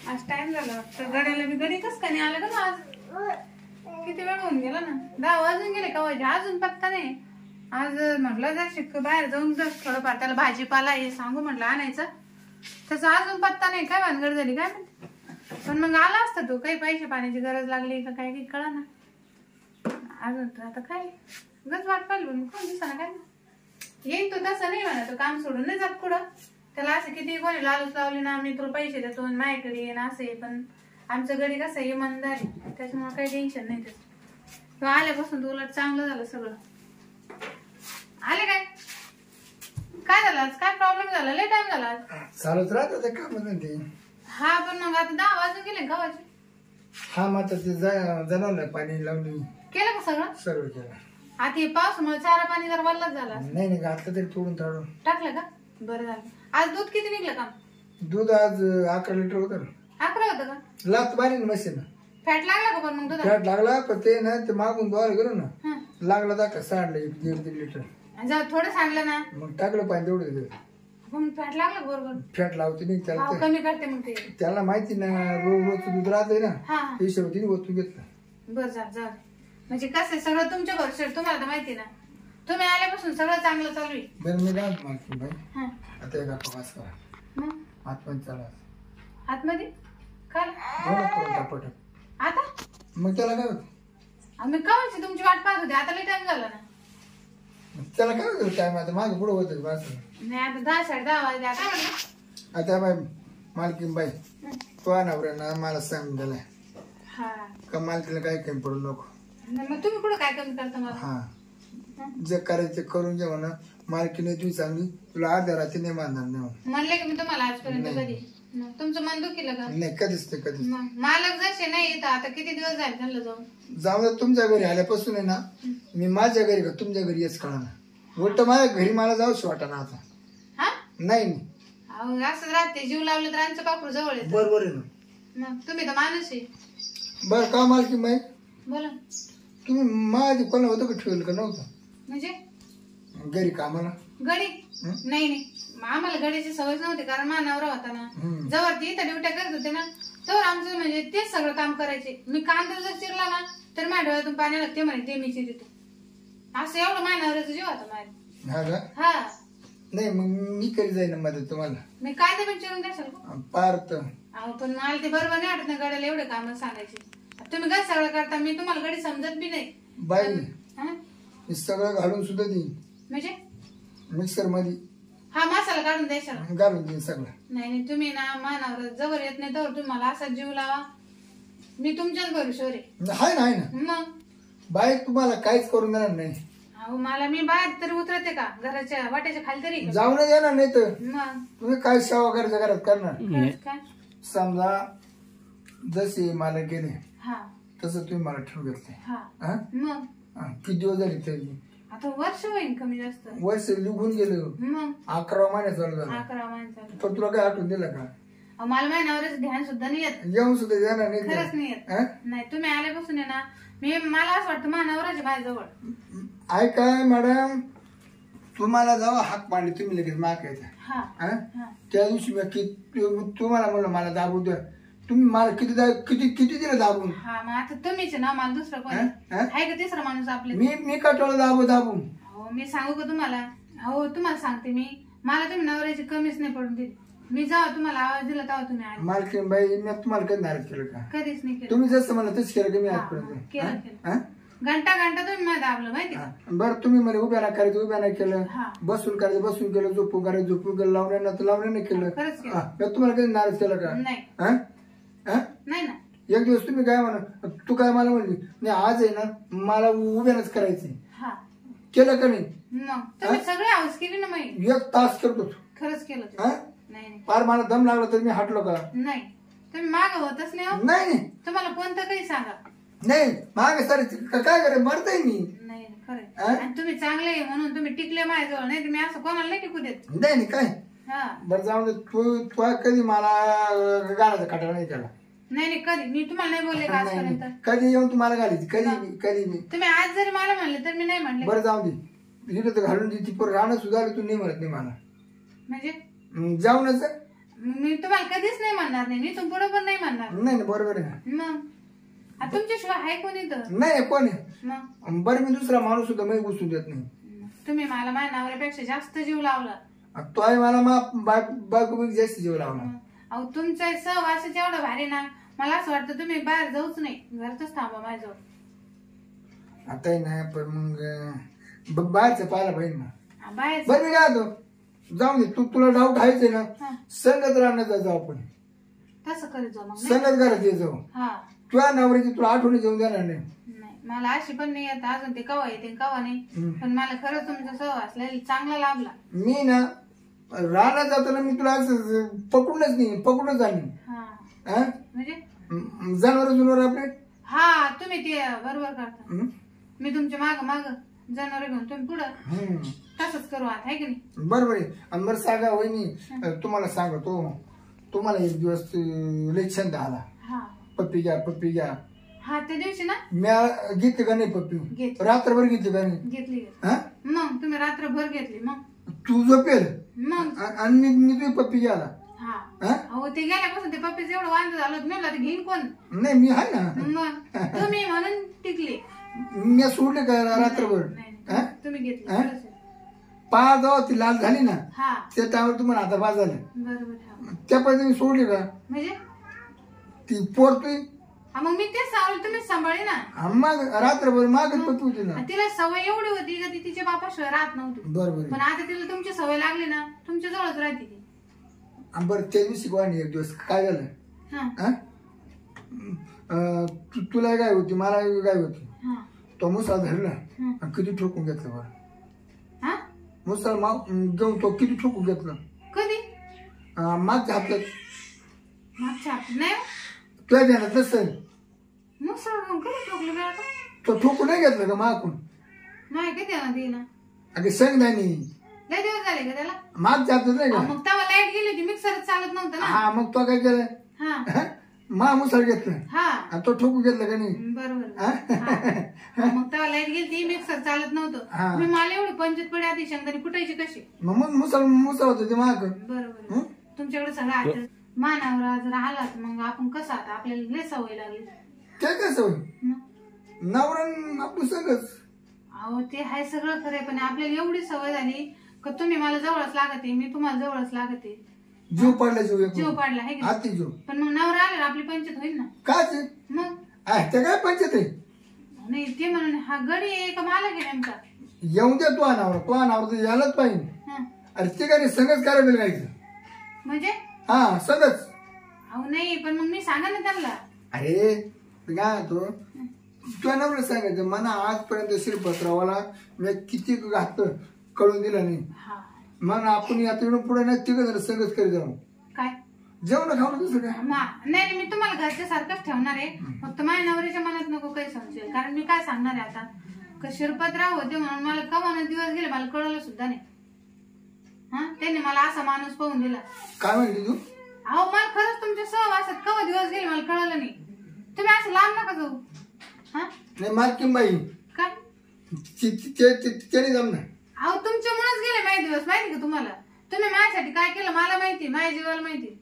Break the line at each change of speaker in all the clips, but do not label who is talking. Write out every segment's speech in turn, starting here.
आज टाइम झाला वाटतं. गड्याला बी गडी कस का नाही आलं का आज? किती वेळ होऊन गेला ना, 10 वाजून गेले का वाजे, अजून पत्ता नाही. आज म्हटलं जर शिक बाहेर जाऊन जर थोडंफार त्याला भाजीपाला हे सांगू म्हटलं आणायचं, त्याचा अजून पत्ता नाही. काय भानगड झाली काय म्हणते. पण मग आला असता तू, काही पैसे पाण्याची गरज लागली का काय काही कळा ना अजून. तर आता काय गज वाट पाहिली पण कोण दिसा ना काय येईन. तो तसं नाही म्हणा, तो काम सोडून नाही जात पुढं. त्याला असं किती कोणी लालूच लावली ना, मी तुला पैसे देतो माझ्याकडे येईन असं. पण आमचं गडी कसं इमानदार आहे, त्याच्यामुळे काही टेन्शन नाही त्याचं. तो आल्यापासून तर उलट चांगलं झालं सगळं. आले काय काय झालं आज? काय प्रॉब्लेम झाला? लय टाइम झाला आज.
चालूच राहत ते काम ते.
हा पण मग आता 10 वाजून गेले का वाजे?
हा मग ते जनावरला पाणी लावून
केलं का सगळं?
सर्व केलं.
आता हे पावसामुळे चारा पाणी जर वल्लाच झाला.
नाही नाही घातलं तरी तोडून ताडून
टाकलं का? बरं झालं. आज दूध किती निघलं का?
दूध आज 11 लिटर होतं.
11 होतं का?
लात बारी मशीन.
फॅट लागला का पण मग दुधात?
फॅट लागला पण ते ना ते मागून द्वार गेलो ना, लागला दाखा सांडलं 1.5 लिटर.
जर थोडं सांगलं ना
मग टाकलं पाणी तेवढं.
मग फॅट लागला बरोबर.
फॅट लावते नाही त्याला,
कमी करते मग ते.
त्याला माहिती ना रोज दूध राहतंय ना,
हा
ते शेवटी ओतून घेतलं.
बरं जाऊ. म्हणजे कसं सगळं तुमच्या भरवशावर, तुम्हाला तर माहिती ना. तुम्ही आल्यापासून सगळं चांगलं चालू आहे.
बरं मी काय माहिती भाई, आता एक पास करा
मग
आतमध्ये चला
आतमध्ये काय आता.
मग त्याला काय होतं?
आम्ही कावायची तुमची वाट पाहत होते. आता लई टाइम झाला ना.
त्याला काय होतं टाइम? आता मागे पुढे होतं बस.
नाही आता 10 10:30 वाजले. आता म्हणलं
आता बाई मालकीन बाई तो नवऱ्यानं मला सांगून दिलाय
हा
का मालकीला काय कमी पडू नको.
मग तुम्ही कुठं काय कमी करता मला?
हा जे करायचं करून घे म्हणा. मालकीने तू चांगली, तुला अर्ध्या रात्री नाही मानणार नाही
म्हणले की मी तुम्हाला आजपर्यंत कधी. तुमचं मन दुखीलं का?
नाही कधीच ते कधीच.
मालक जसे नाही तर आता किती दिवस झाले त्यांना जाऊन.
जाऊ तुमच्या घरी आल्यापासून आहे ना, मी माझ्या घरी का तुमच्या घरी येच कळणार. उलट माझ्या घरी मला जाऊच वाटा ना आता.
हा
नाही
असंच राहते. जीव लावलं तर आमचं पाखरू जवळ येतं.
बरोबर आहे ना.
मग तुम्ही तर माणूस आहे.
बरं का मालकीन बाई,
बोला.
तुम्ही माझी कोणा होतं का ठेवलं का नव्हतं
म्हणजे
घरी कामाला?
गडी नाही आम्हाला गडीची सवय नव्हती, कारण माझा नवरा होता ना. जवळ ती इथं ड्युट्या करत होते ना, तर आमचं म्हणजे तेच सगळं काम करायचे. मी कांदा जर चिरला ना तर माझ्या डोळ्यातून पाणी लागते म्हणे, ते मी चिरतो. असं एवढं माझ्या नवऱ्याचा जीव होता माझ्या.
हा का?
हा
नाही मग मी कधी जाईन मदत तुम्हाला.
मी कांदे पण चिरून द्याल का?
पार्थ
पण मला ते बरोबर नाही वाटत ना गड्याला एवढे काम सांगायचे. तुम्ही काय सगळं करता, मी तुम्हाला गडी समजत बी नाही.
बाई मी सगळं घालून सुद्धा देईन.
म्हणजे
मिक्सर मध्ये
हा मसाला काढून द्यायचा.
घालून देईन सगळं.
नाही तुम्ही ना मानावर जवळ येत नाही तर तुम्हाला असा जीव लावा. मी तुमच्याच भरोश्यावर
आहे ना.
मग
बाई तुम्हाला काहीच करून देणार नाही.
अहो मला मी बाहेर तरी उतरते का? घराच्या वाट्याच्या खाली तरी
जाऊ नाही देणार नाही तर
मग
तुम्ही काय सेवा करायचं घरात करणार.
काय
समजा जसे मला गेले
हा
तसं तुम्ही मला ठेवू घेतले.
हा मग
किती दिवस झाले तरी?
आता वर्ष होईल कमी जास्त.
वर्ष निघून गेलं.
मग
11 महिने चालू झालं.
11 महिन्याचा.
पण तुला काय आठवून दिलं का?
मला माझ्या नवऱ्याचं ध्यान सुद्धा नाही येत.
येऊन सुद्धा देणार नाही.
खरंच नाही येत. नाही तुम्ही आल्यापासून आहे ना, मला असं वाटतं माझ्या नवऱ्याच्या माझ्याजवळ.
ऐका मॅडम, तुम्हाला जेव्हा हाक पाडली तुम्ही लगेच मागायचा. त्या दिवशी मी तुम्हाला म्हणलं मला दाबू द्या. तुम्ही मला किती दिलं दाबून.
हा मग आता तुम्हीच ना, मला दुसरं कोण आहे का तिसरा माणूस आपले?
मी कटवलं दाबून.
हो मी सांगू का तुम्हाला? हो तुम्हाला सांगते मी, मला तुम्ही नवऱ्याची कमीच नाही पडून दिली. मी जेव्हा तुम्हाला आवाज दिला तेव्हा तुम्ही आले.
मालकीन बाई मी तुम्हाला कधी नाराज केलं का?
कधीच नाही केलं.
तुम्ही जसं मला तेच केलं की मी आजपर्यंत
केलं. घंटा तुम्ही मला दाबलं माहिती का?
बरं तुम्ही मला उभ्या ना करायचं उभ्या नाही केलं, बसून करायचं बसून केलं, झोपून करायचं झोपून केलं, लावण्यानं तर लावण्यानं केलं.
खरंच केलं.
मी तुम्हाला कधी नाराज केलं का?
नाही ना.
एक दिवस तुम्ही काय म्हणा, तू काय मला म्हणली नाही आज आहे ना मला उभ्यानच करायचं. केलं का नाही?
मग तुम्ही सगळे आवाज केली ना. मग
1 तास करतो.
खरंच केलं. नाही
फार मला दम लागला तर मी हटलो का?
नाही तुम्ही माग होतच नाही.
नाही
तुम्हाला कोणतं काही सांगा.
नाही मागे सर काय करे मरताय मी.
नाही खरं तुम्ही चांगले म्हणून तुम्ही टिकले माझ्याजवळ. नाही तुम्ही असं कोणाला नाही टिकू देत.
नाही काय बरं जाऊ दे. तू कधी मला गाण्याचा खटाळा नाही केला.
नाही कधी मी तुम्हाला नाही बोलले का आजपर्यंत?
कधी येऊन तुम्हाला घालायची कधी
तुम्ही आज जरी मला म्हणले तर मी नाही म्हणले.
बरं जाऊ दे. इकडे तर घालून ती राहणं सुधारलं तू नाही म्हणत नाही मला.
म्हणजे
जाऊनच
मी तुम्हाला कधीच नाही म्हणणार नाही, मी तुम पुढे पण नाही म्हणणार.
नाही बरोबर आहे.
मग आता तुमच्याशिवाय आहे कोणी तर?
नाही कोण आहे.
मग
बरं मी दुसरा माणूस सुद्धा मी घुसून देत नाही.
तुम्ही मला माझ्या नवऱ्यापेक्षा जास्त जीव लावला.
तो आहे मला बायको जास्त जीव लावला.
अहो तुमचा सहवासच एवढं भारी ना, मला असं वाटतं तुम्ही बाहेर जाऊच नाही, घरातच थांबा माझ्याजवळ.
आता नाही पण मग बाहेरचं पाहायला पाहिजे ना.
बाहेर
बरं मी काय होतो जाऊ दे. तुला डाऊट आहेच ना, संगत राहण्याचा जाऊ आपण.
तसं करीत जाऊ मग.
संगत घरात ये जाऊ. तुझ्या नवऱ्याची तुला आठवणी जेवून देणार नाही.
मला अशी पण नाही येत अजून, ते कवा येते कवा नाही, पण मला खरंच तुमचा सहवास लय चांगला लाभला.
मी ना राहण्यात जाताना मी तुला असं पकडूनच जाणे.
म्हणजे
जनावर आपले.
हा तुम्ही ते बरोबर करता. मी तुमच्या माग जनावर घेऊन तुम्ही पुढं तसंच करू आता, आहे की नाही?
बरोबर आहे. आणि बरं सांगा वहिनी, तुम्हाला सांगतो, तुम्हाला एक दिवस लय छंद आला, पप्पी घ्या.
हा त्या दिवशी ना
मी घेतली का नाही पप्पी? रात्रभर घेतली का नाही?
घेतली. मग तुम्ही रात्रभर घेतली. मग
तू झोपेल
मग
आणि मी तुझी पप्पी घ्याला.
हो ते गेल्यापासून ते पप्पीच एवढं वांद झालं, मी म्हणलं घेईन कोण?
नाही मी आहे ना.
मग तुम्ही म्हणून टिकले.
मी सोडले का रात्रभर?
तुम्ही घेतली.
पाच जाऊ ती लाल झाली ना,
हा
त्या टायमावर तुम्हाला आता पाच झाले.
बरोबर.
त्या पद्धतीने सोडली का
म्हणजे
ती पोरतोय.
मग मी तेच सांगले, तुम्ही सांभाळले ना.
मग रात्रभर मागच पप्पी होती ना.
तिला सवय एवढी होती का ती तिच्या बापाशिवाय राहत नव्हती.
बरोबर.
पण आता तिला तुमची सवय लागली ना, तुमच्या जवळच राहते ती.
बरं त्या दिवशी वाणी एक दिवस काय झालं, तुला काय होती मला काय होती, तो मुसळ धरला किती ठोकून घेतलं. बरं मुसळ घेऊन तो किती ठोकून घेतलं.
कधी?
मागच्या हप्त्यात.
मागच्या हप्त्यात नाही
तुझ्या ध्यानात नसेल.
मुसळ कधी ठोकलं मी आता?
तो ठोकून नाही घेतलं का मागून?
नाही कधी येणार ना.
अगे शेंगदाणी
लय दिवस झाले का त्याला?
मागच्या हप्त्यात नाही का?
मग तेव्हा लाईट गेली होती, मिक्सरच चालत नव्हतं ना.
हा मग तो काय केलं, मा मुसळ घेतलं.
हा
तो ठोकून घेतलं का नाही?
बरोबर. मग तेव्हा लाईट गेली ती, मिक्सर चालत नव्हतं. मी मला एवढी पंचायत पडे आधी शेंगदाणी कुटायची कशी?
मग मुसळ होत ते माग.
बरोबर. तुमच्याकडे सगळं आता मानावर जर आला मग आपण कसं आता आपल्याला लय सवय लागली.
ते काय सवय नवरा आपलं सगळंच.
अहो ते हाय सगळं खरंय, पण आपल्याला एवढी सवय झाली का तुम्ही मला जवळच लागते, मी तुम्हाला जवळच लागते.
जीव पडला
जीव पाडला आहे
की जीव.
पण मग नवरा आला आपली पंचायत होईल ना.
काय
मग
ते काय पंचायत आहे?
नाही ते म्हणून हा गडी आहे का मला घे नेमका
येऊन द्या. तो अनावर तर यायलाच पाहिजे. अरे ते काय संगच करायला जायचं
म्हणजे?
हा सगळंच.
अहो नाही पण मग मी सांगा ना त्यांना.
अरे काय तो तुझ्या नवऱ्याला सांगायचं मला आजपर्यंत शिरपत्रावाला मी किती घातलं कळून दिला नाही. मग आपण आता पुढे नाही तिघ जर संगच करीत जाऊ.
काय
जेवण खावं दुसरं काय?
नाही मी तुम्हाला घरच्या सारखंच ठेवणार आहे, फक्त माझ्या नवऱ्याच्या मनात नको काही समजेल. कारण मी काय सांगणार आहे आता का शिरपतराव होते म्हणून मला कवाना दिवस गेले मला कळलं सुद्धा नाही. त्यांनी मला असा माणूस पाहून दिला.
काय म्हणली तू?
अहो मला खरंच तुमच्या सहवासात कवा दिवस गेले मला कळलं नाही. तुम्ही असं लांब नका जाऊ.
नाही मालकीनबाई
काय
त्याने जमणार.
अहो तुमच्यामुळेच गेले माझे दिवस, माहिती का तुम्हाला? तुम्ही माझ्यासाठी काय केलं मला माहिती, माझ्या जीवाला माहिती.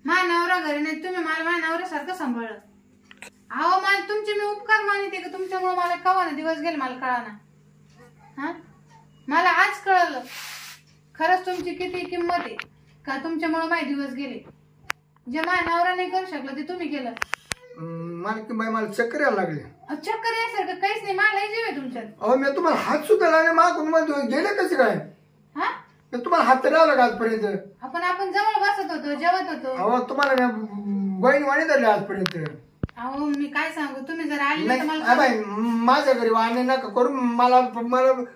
माझ्या नवरा घरी नाही, तुम्ही मला माझ्या नवऱ्यासारखं सांभाळलं. अहो मला तुमचे मी उपकार मानते का तुमच्यामुळे मला कवा ना दिवस गेले मला कळाना. मला आज कळलं खरंच तुमची किती किंमत आहे का तुमच्यामुळे माझे दिवस गेले. जे माझ्या नवरा नाही करू शकलं ते तुम्ही केलं.
मालकीनबाई मला चक्कर यायला लागले.
चक्कर यायसारखं काहीच नाही, मला जीव आहे तुमच्यात.
अहो मी तुम्हाला हात सुद्धा लागले मागून गेले कसे काय? तुम्हाला हात लावला का आजपर्यंत?
आपण जवळ बसत होतो, जेवत होतो.
अहो तुम्हाला बहीण वाणी धरले आजपर्यंत.
अहो मी काय सांगू, तुम्ही जर आले तर मला
माझ्या घरी वाणी नका करून मला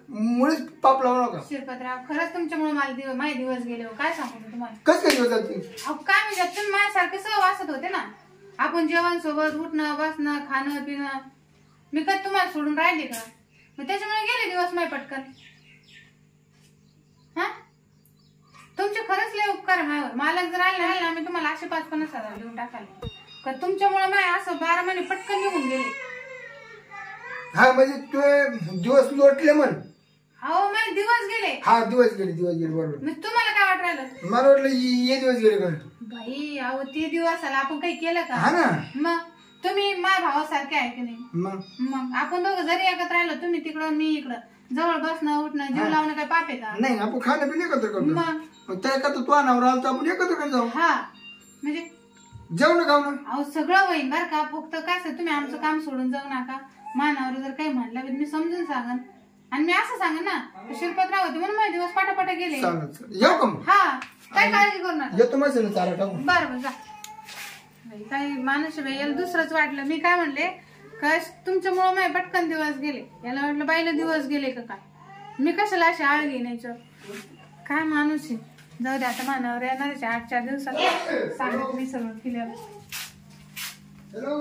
मुळीच पाप लावू नका.
शिरपतराव खरंच तुमच्यामुळे मला माझे दिवस गेले. काय सांगू तुम्हाला?
कस काय दिवस जाते?
अहो काय म्हणजे तुम्ही माझ्यासारखे सहवासत होते ना. आपण जेवण सोबत उठणं बसणं खाणं पिणं. मी कधी तुम्हाला सोडून राहिले का? मग त्याच्यामुळे गेले दिवस माझे पटकन. तुमचे खरंच लय उपकार माझ्यावर. मालक जर आले ना मी तुम्हाला 50,000 देऊन टाकाले का तुमच्यामुळे माझ्या असं 12 महिने पटकन निघून गेले.
हा म्हणजे तू दिवस लोटले म्हण.
अहो माझे दिवस गेले.
दिवस गेले बरोबर.
तुम्हाला काय वाटलं राहिलं?
मला वाटलं ये दिवस गेले का
बाई अहो ते दिवसाला आपण काही केलं का?
हा ना.
मग तुम्ही माझ्या भावासारखे आहे की नाही? मग आपण दोघं जरी एकत्र राहिलो, तुम्ही तिकडं मी इकडं, जवळ बसणं उठणं जीव लावणं काय पाप आहे का?
नाही, आपण खाणं पिणं एकत्र करतो.
मग
त्या एकत्र तू नवरा आला तर आपण एकत्र करत जाऊ.
हा म्हणजे
जेवण खाऊ ना.
अहो सगळं होईल बरं का, फक्त काय तुम्ही आमचं काम सोडून जाऊ नका. मानावर जर काही म्हणलं मी समजून सांगन, आणि मी असं सांगेन ना शिल्पतराव होते म्हणून माझे दिवस पाटापाटा गेले.
येऊ का मग?
हा काय काळजी करू नका.
येतो मग चारा टाकू.
बरं जा. काही माणूस बाई याला दुसरंच वाटलं. मी काय म्हणले का तुमच्यामुळं माझे पटकन दिवस गेले, याला वाटलं बाईला दिवस गेले का काय. मी कशाला अशी आळ घेण्याचं, काय माणूस आहे. जाऊ दे आता मानावर येणारच 8-4 दिवसात सांगत मी सगळं केल्यावर.
हॅलो